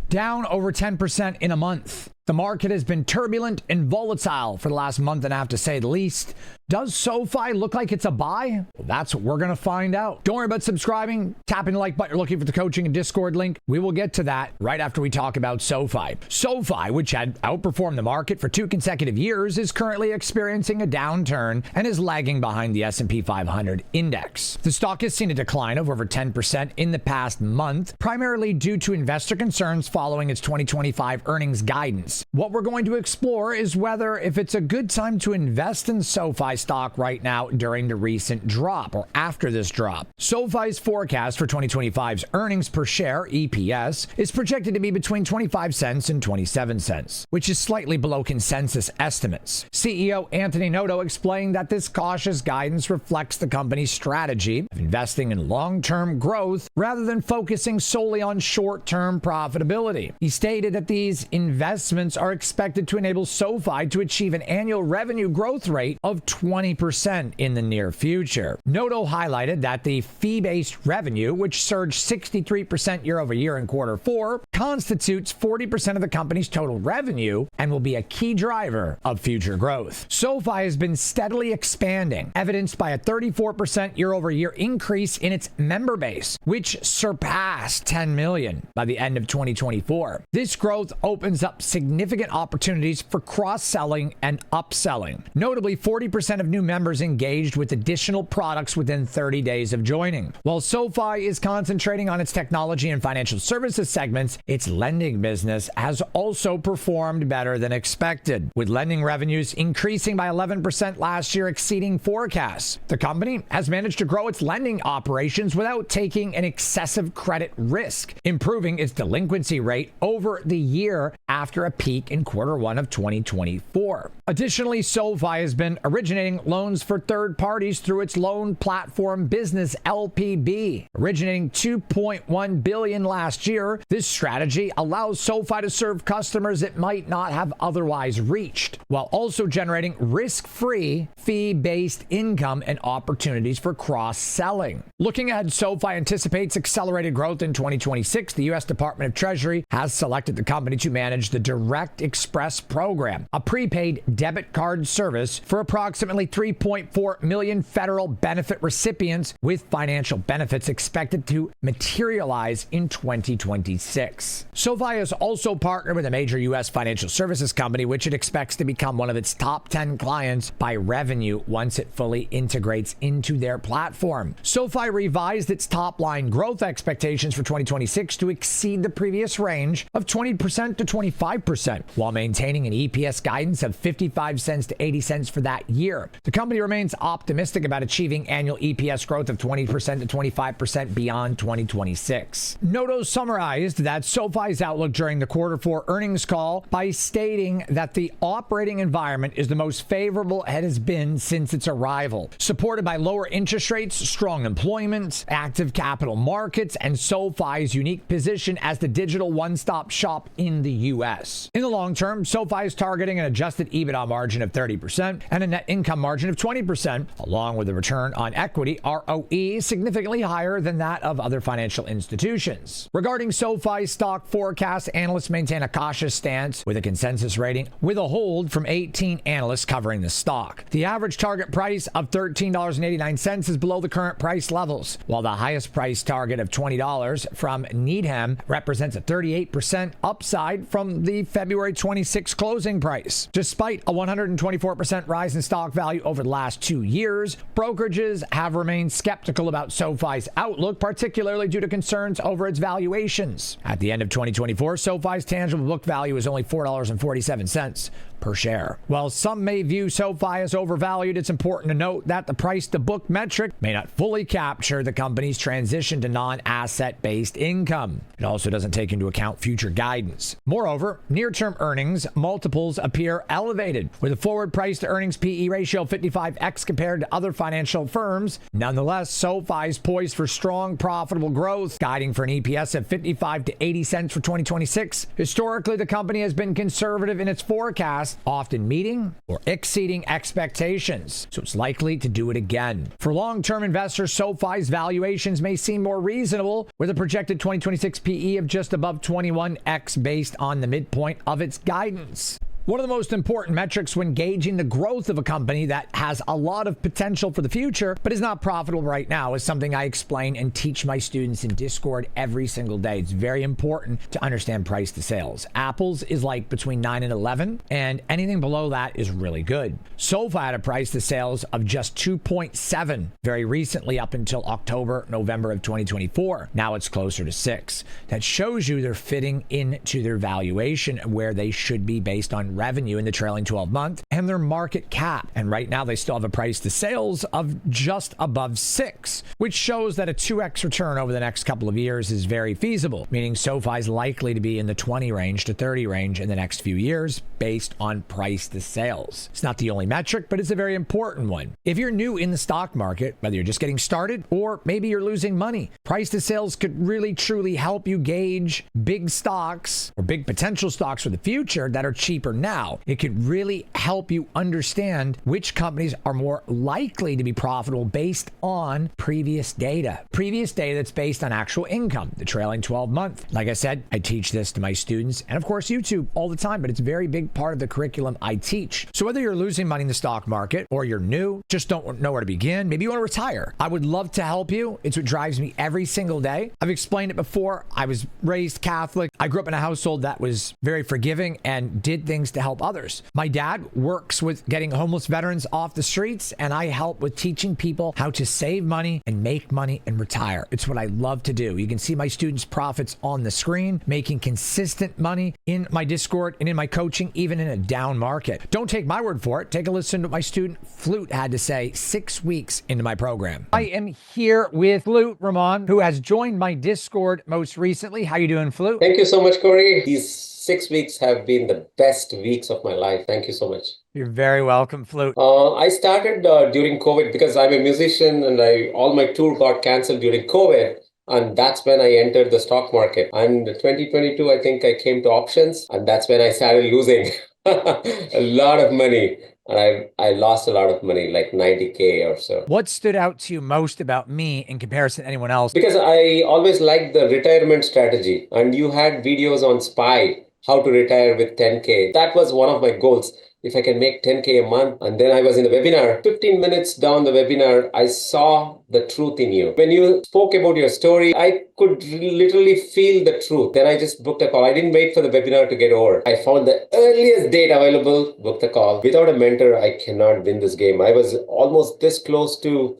down over 10% in a month. The market has been turbulent and volatile for the last month and a half, to say the least. Does SoFi look like it's a buy? Well, that's what we're going to find out. Don't worry about subscribing. Tapping the like button. You're looking for the coaching and Discord link. We will get to that right after we talk about SoFi. SoFi, which had outperformed the market for 2 consecutive years, is currently experiencing a downturn and is lagging behind the S&P 500 index. The stock has seen a decline of over 10% in the past month, primarily due to investor concerns following its 2025 earnings guidance. What we're going to explore is whether if it's a good time to invest in SoFi stock right now during the recent drop or after this drop. SoFi's forecast for 2025's earnings per share, EPS, is projected to be between 25 cents and 27 cents, which is slightly below consensus estimates. CEO Anthony Noto explained that this cautious guidance reflects the company's strategy of investing in long-term growth rather than focusing solely on short-term profitability. He stated that these investments are expected to enable SoFi to achieve an annual revenue growth rate of 20% in the near future. Noto highlighted that the fee-based revenue, which surged 63% year over year in quarter 4, constitutes 40% of the company's total revenue and will be a key driver of future growth. SoFi has been steadily expanding, evidenced by a 34% year over year increase in its member base, which surpassed 10 million by the end of 2024. This growth opens up significant opportunities for cross-selling and upselling. Notably, 40% of new members engaged with additional products within 30 days of joining. While SoFi is concentrating on its technology and financial services segments, its lending business has also performed better than expected, with lending revenues increasing by 11% last year, exceeding forecasts. The company has managed to grow its lending operations without taking an excessive credit risk, improving its delinquency rate over the year after a peak in quarter 1 of 2024. Additionally, SoFi has been originating loans for third parties through its loan platform business, LPB, originating $2.1 billion last year. This strategy allows SoFi to serve customers it might not have otherwise reached, while also generating risk-free, fee-based income and opportunities for cross-selling. Looking ahead, SoFi anticipates accelerated growth in 2026. The U.S. Department of Treasury has selected the company to manage the Direct Express program, a prepaid debit card service for approximately 3.4 million federal benefit recipients, with financial benefits expected to materialize in 2026. SoFi has also partnered with a major U.S. financial services company, which it expects to become one of its top 10 clients by revenue once it fully integrates into their platform. SoFi revised its top-line growth expectations for 2026 to exceed the previous range of 20% to 25%, while maintaining an EPS guidance of 55 cents to 80 cents for that year. The company remains optimistic about achieving annual EPS growth of 20% to 25% beyond 2026. Noto summarized that SoFi's outlook during the quarter 4 earnings call by stating that the operating environment is the most favorable it has been since its arrival, supported by lower interest rates, strong employment, active capital markets, and SoFi's unique position as the digital one-stop shop in the U.S. In the long term, SoFi is targeting an adjusted EBITDA margin of 30% and a net income margin of 20%, along with a return on equity, ROE, significantly higher than that of other financial institutions. Regarding SoFi's stock forecast, analysts maintain a cautious stance with a consensus rating with a hold from 18 analysts covering the stock. The average target price of $13.89 is below the current price levels, while the highest price target of $20 from Needham represents a 38% upside from the February 26 closing price. Despite a 124% rise in stock value over the last 2 years, brokerages have remained skeptical about SoFi's outlook, particularly due to concerns over its valuations. At the end of 2024, SoFi's tangible book value is only $4.47 per share. While some may view SoFi as overvalued, it's important to note that the price-to-book metric may not fully capture the company's transition to non-asset-based income. It also doesn't take into account future guidance. Moreover, near near-term earnings, multiples appear elevated. With a forward price to earnings PE ratio of 55x compared to other financial firms, nonetheless, SoFi is poised for strong, profitable growth, guiding for an EPS of 55 to 80 cents for 2026. Historically, the company has been conservative in its forecast, often meeting or exceeding expectations, so it's likely to do it again. For long-term investors, SoFi's valuations may seem more reasonable, with a projected 2026 PE of just above 21x based on the midpoint of its guidance. One of the most important metrics when gauging the growth of a company that has a lot of potential for the future, but is not profitable right now, is something I explain and teach my students in Discord every single day. It's very important to understand price to sales. Apple's is like between 9 and 11, and anything below that is really good. SoFi had a price to sales of just 2.7 very recently up until October, November of 2024. Now it's closer to 6. That shows you they're fitting into their valuation and where they should be based on revenue in the trailing 12 month and their market cap. And right now they still have a price to sales of just above 6, which shows that a 2x return over the next couple of years is very feasible, meaning SoFi is likely to be in the 20 range to 30 range in the next few years based on price to sales. It's not the only metric, but it's a very important one. If you're new in the stock market, whether you're just getting started or maybe you're losing money, price to sales could really truly help you gauge big stocks or big potential stocks for the future that are cheaper now. It could really help you understand which companies are more likely to be profitable based on previous data. Previous data that's based on actual income, the trailing 12 month. Like I said, I teach this to my students and of course YouTube all the time, but it's a very big part of the curriculum I teach. So whether you're losing money in the stock market or you're new, just don't know where to begin, maybe you want to retire, I would love to help you. It's what drives me every single day. I've explained it before. I was raised Catholic. I grew up in a household that was very forgiving and did things to help others. My dad works with getting homeless veterans off the streets, and I help with teaching people how to save money and make money and retire. It's what I love to do. You can see my students' profits on the screen, making consistent money in my Discord and in my coaching, even in a down market. Don't take my word for it. Take a listen to what my student Flute had to say 6 weeks into my program. I am here with Flute Ramon, who has joined my Discord most recently. How you doing, Flute? Thank you so much, Corey. These 6 weeks have been the best weeks of my life. Thank you so much. You're very welcome, Flute. I started during COVID because I'm a musician and all my tour got canceled during COVID. And that's when I entered the stock market. And 2022, I think I came to options, and that's when I started losing a lot of money. And I lost a lot of money, like 90K or so. What stood out to you most about me in comparison to anyone else? Because I always liked the retirement strategy. And you had videos on SPY, how to retire with 10K. That was one of my goals. If I can make 10K a month. And then I was in the webinar. 15 minutes down the webinar, I saw the truth in you. When you spoke about your story, I could literally feel the truth. Then I just booked a call. I didn't wait for the webinar to get over. I found the earliest date available, booked the call. Without a mentor, I cannot win this game. I was almost this close to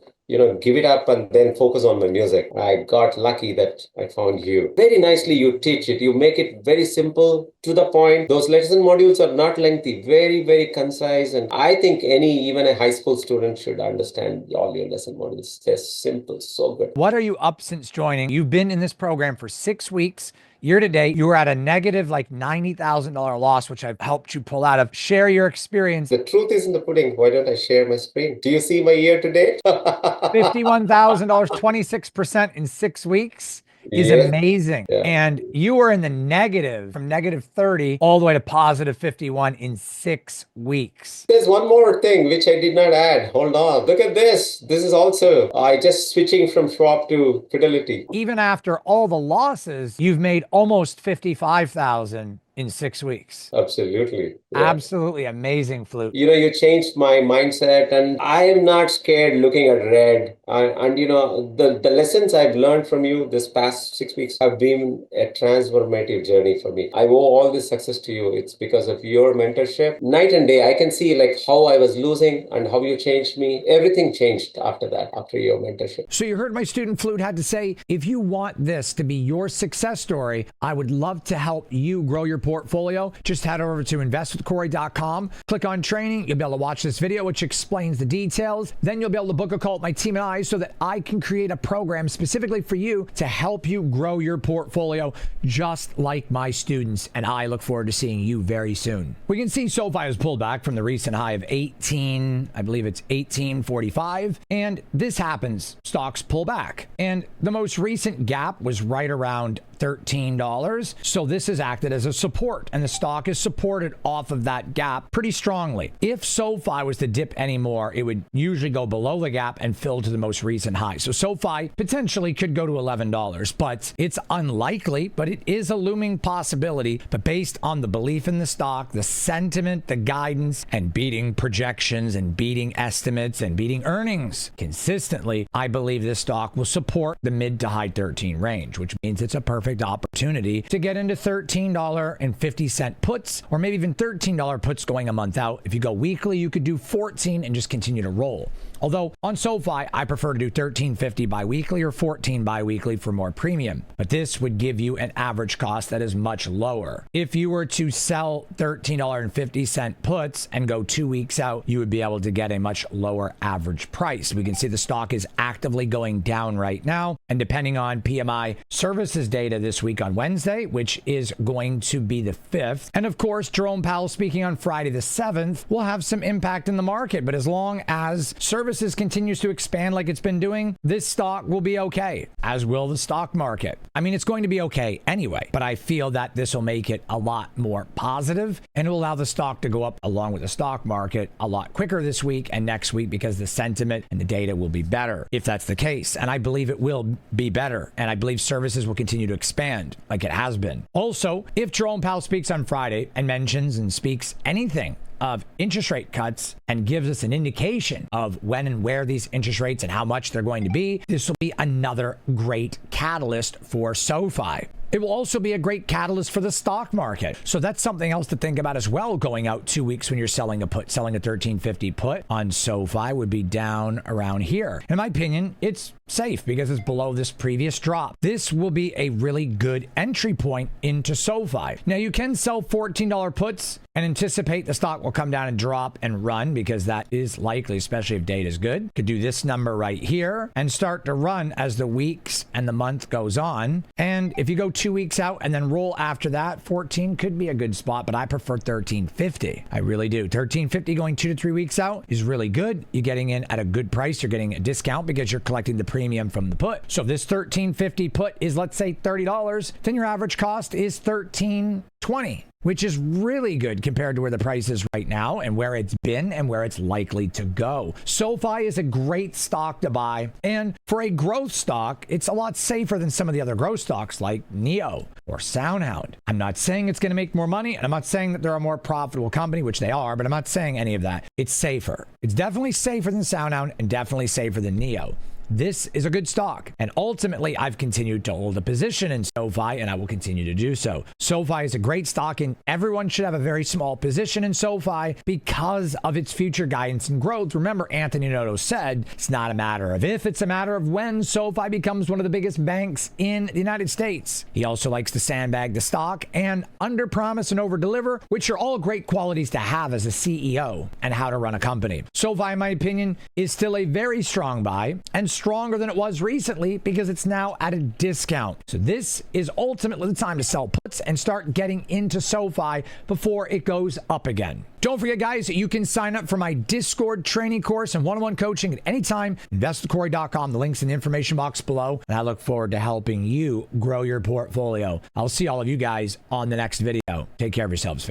give it up and then focus on my music. I got lucky that I found you. Very nicely you teach it. You make it very simple, to the point. Those lesson modules are not lengthy, very, very concise. And I think even a high school student should understand all your lesson modules. They're simple, so good. What are you up since joining? You've been in this program for 6 weeks. Year to date, you were at a negative like $90,000 loss, which I've helped you pull out of. Share your experience. The truth is in the pudding. Why don't I share my screen? Do you see my year to date? $51,000, 26% in 6 weeks is amazing. Yeah. And you were in the negative from negative 30 all the way to positive 51 in 6 weeks. There's one more thing which I did not add. Hold on. Look at this. This is also, I just switching from Schwab to Fidelity. Even after all the losses, you've made almost 55,000 in 6 weeks. Absolutely. Yeah. Absolutely amazing, Flute. You changed my mindset, and I am not scared looking at red. And the lessons I've learned from you this past 6 weeks have been a transformative journey for me. I owe all this success to you. It's because of your mentorship. Night and day, I can see like how I was losing and how you changed me. Everything changed after that, after your mentorship. So you heard my student Flute had to say, if you want this to be your success story, I would love to help you grow your portfolio, just head over to investwithcorey.com, click on training. You'll be able to watch this video, which explains the details. Then you'll be able to book a call with my team and I so that I can create a program specifically for you to help you grow your portfolio just like my students. And I look forward to seeing you very soon. We can see SoFi has pulled back from the recent high of 18, I believe it's 1845. And this happens, stocks pull back. And the most recent gap was right around $13. So this has acted as a support, and the stock is supported off of that gap pretty strongly. If SoFi was to dip anymore, it would usually go below the gap and fill to the most recent high. So SoFi potentially could go to $11, but it's unlikely, but it is a looming possibility. But based on the belief in the stock, the sentiment, the guidance, and beating projections and beating estimates and beating earnings consistently, I believe this stock will support the mid to high 13 range, which means it's a perfect opportunity to get into $13.50 puts, or maybe even $13 puts going a month out. If you go weekly, you could do 14 and just continue to roll. Although on SoFi, I prefer to do $13.50 bi-weekly or $14 bi-weekly for more premium. But this would give you an average cost that is much lower. If you were to sell $13.50 puts and go 2 weeks out, you would be able to get a much lower average price. We can see the stock is actively going down right now. And depending on PMI services data this week on Wednesday, which is going to be the 5th. And of course, Jerome Powell speaking on Friday the 7th will have some impact in the market. But as long as services continues to expand like it's been doing, this stock will be okay, as will the stock market. I mean, it's going to be okay anyway, but I feel that this will make it a lot more positive and it will allow the stock to go up along with the stock market a lot quicker this week and next week because the sentiment and the data will be better if that's the case. And I believe it will be better. And I believe services will continue to expand like it has been. Also, if Jerome Powell speaks on Friday and mentions and speaks anything of interest rate cuts and gives us an indication of when and where these interest rates and how much they're going to be, this will be another great catalyst for SoFi. It will also be a great catalyst for the stock market. So that's something else to think about as well going out 2 weeks when you're selling a put. Selling a $13.50 put on SoFi would be down around here. In my opinion, it's safe because it's below this previous drop. This will be a really good entry point into SoFi. Now you can sell $14 puts and anticipate the stock will come down and drop and run because that is likely, especially if data is good. Could do this number right here and start to run as the weeks and the month goes on. And if you go 2 weeks out and then roll after that, 14 could be a good spot, but I prefer $13.50. I really do. $13.50 going 2 to 3 weeks out is really good. You're getting in at a good price. You're getting a discount because you're collecting the premium from the put. So if this $13.50 put is, let's say, $30, then your average cost is $13.20. Which is really good compared to where the price is right now and where it's been and where it's likely to go. SoFi is a great stock to buy. And for a growth stock, it's a lot safer than some of the other growth stocks like NEO or SoundHound. I'm not saying it's going to make more money, and I'm not saying that they're a more profitable company, which they are, but I'm not saying any of that. It's safer. It's definitely safer than SoundHound and definitely safer than NEO. This is a good stock. And ultimately, I've continued to hold a position in SoFi, and I will continue to do so. SoFi is a great stock, and everyone should have a very small position in SoFi because of its future guidance and growth. Remember, Anthony Noto said, it's not a matter of if, it's a matter of when SoFi becomes one of the biggest banks in the United States. He also likes to sandbag the stock and underpromise and overdeliver, which are all great qualities to have as a CEO and how to run a company. SoFi, in my opinion, is still a very strong buy and stronger than it was recently because it's now at a discount. So this is ultimately the time to sell puts and start getting into SoFi before it goes up again. Don't forget, guys, you can sign up for my Discord training course and one-on-one coaching at any time. Investwithcorey.com. The link's in the information box below. And I look forward to helping you grow your portfolio. I'll see all of you guys on the next video. Take care of yourselves.